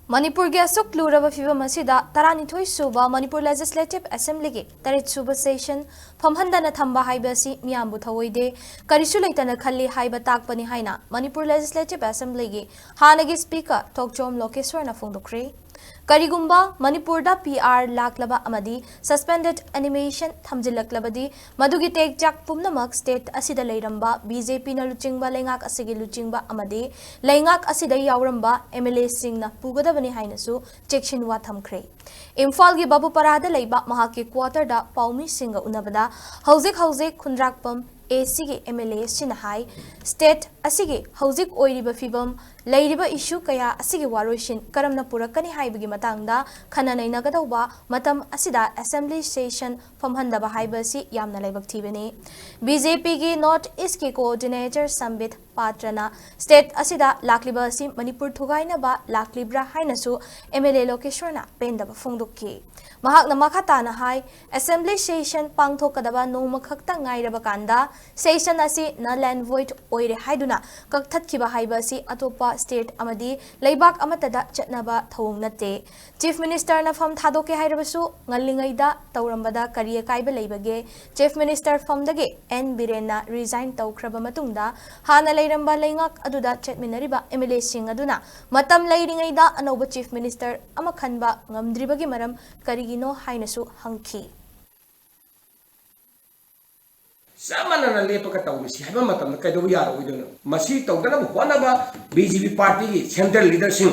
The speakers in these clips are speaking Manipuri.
Manipur ge asuk luraba fiba masida taranithoi suba Manipur Legislative Assembly ge tarit suba session famhandana thamba haibasi Meeyambu Thouwoide karisu leitana khalli haiba takpani haina Manipur Legislative Assembly ge hanagi speaker Thokchom Lokeshore na phongdokre Karigumba Manipur da PR laklaba amadi suspended animation thamjilaklabadi madugi tek jak pumnamak state asida leiramba BJP na luchingba lengak asigi luchingba amadi lengak asida yauramba MLA singna pugadabani hainasu chekshin wa thamkhre Imphal gi babu parada leiba mahaki quarter da paumi singa unabada hauzik khundrakpam ACG MLA sinahai state asigi hauzik oiriba fibam leiriba issue kaya asigi waroshin karamna purakani haibagi matangda khananai nagadauba matam asida assembly session famhandaba haibasi yamna laibak thibani BJP gi North East ki coordinator Sambit Patrana state asida lakliba asi Manipur thugaina ba laklibra hainasu MLA Lokeshore na pendaba phongdokki mahakna makhatana hai assembly session pangthokadaba noma khakta ngairaba kanda session asi na land void oire haiduna kakthatkiba haibasi atopa state amadi leibak amatada chatnaba thawung nate chief minister na fam thadoke hairabasu ngalingaida taurambada kariya kaiba leibage chief minister fam dage N Birena resign tawkraba matungda hana leiramba leingak aduda chatminariba MLA sing aduna matam leiringaida anoba chief minister ama khanba ngamdribagi maram karigino hainasu hangki Samana lepaka tawisi haba matam kaido yaro idona masi tawdana wanaba BJP party gi central leadership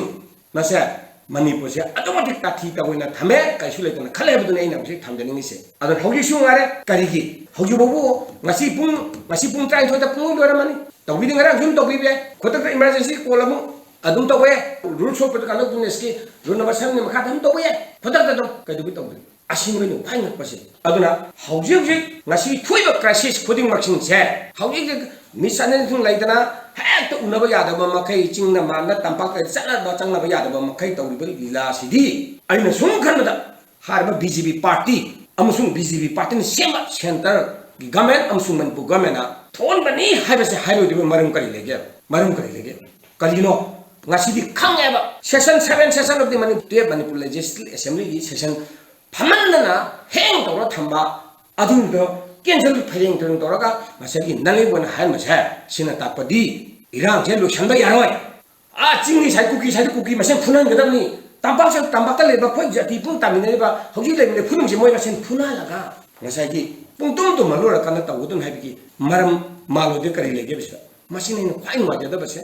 masa Manipur se automatic tathi tawina thame kaisu letana khale buduna ina se thamjani ni se adon hogi su ngare karigi hogi bobu masi pung trai thoda pung lora mani tawidi ngara jum tawbibe khotak emergency kolamu adum tawwe rule shop to kana business ki rule number 7 ni makha dum tawwe khotak to kaido bi tawbi asinbeni paingat pase aduna hauji ngasi thuiba crisis khuding maxing se hauji misanen thung laidana hekta unaba yadaba makai chingna manna tampak ka chana ba changna ba yadaba makai tawriba lila sidi aina sum khanada harba BJP party amusung BJP party ni sema center government amusung Manipur government na thon bani haibase hairo diba marum kari lege kalino ngasi di khangeba session 7 session of the Manipur Legislative Assembly session 파만나나 행 도로 탐바 아둥도 깬절을 파행 되는 도로가 마셔기 날리고는 할 마셔 신나 딱바디 이랑 제로 현도 야로이 아 징리 살쿠기 마셔 푸는 거다니 담박tal 레바 포이자 디풍 담이네바 허기 레미네 푸는지 뭐이 마셔 푸나라가 마셔기 뿡뚱도 말로라 간다 오든 하비기 마람 말로데 거리 레게 마셔 마시네는 파인 와져다 마셔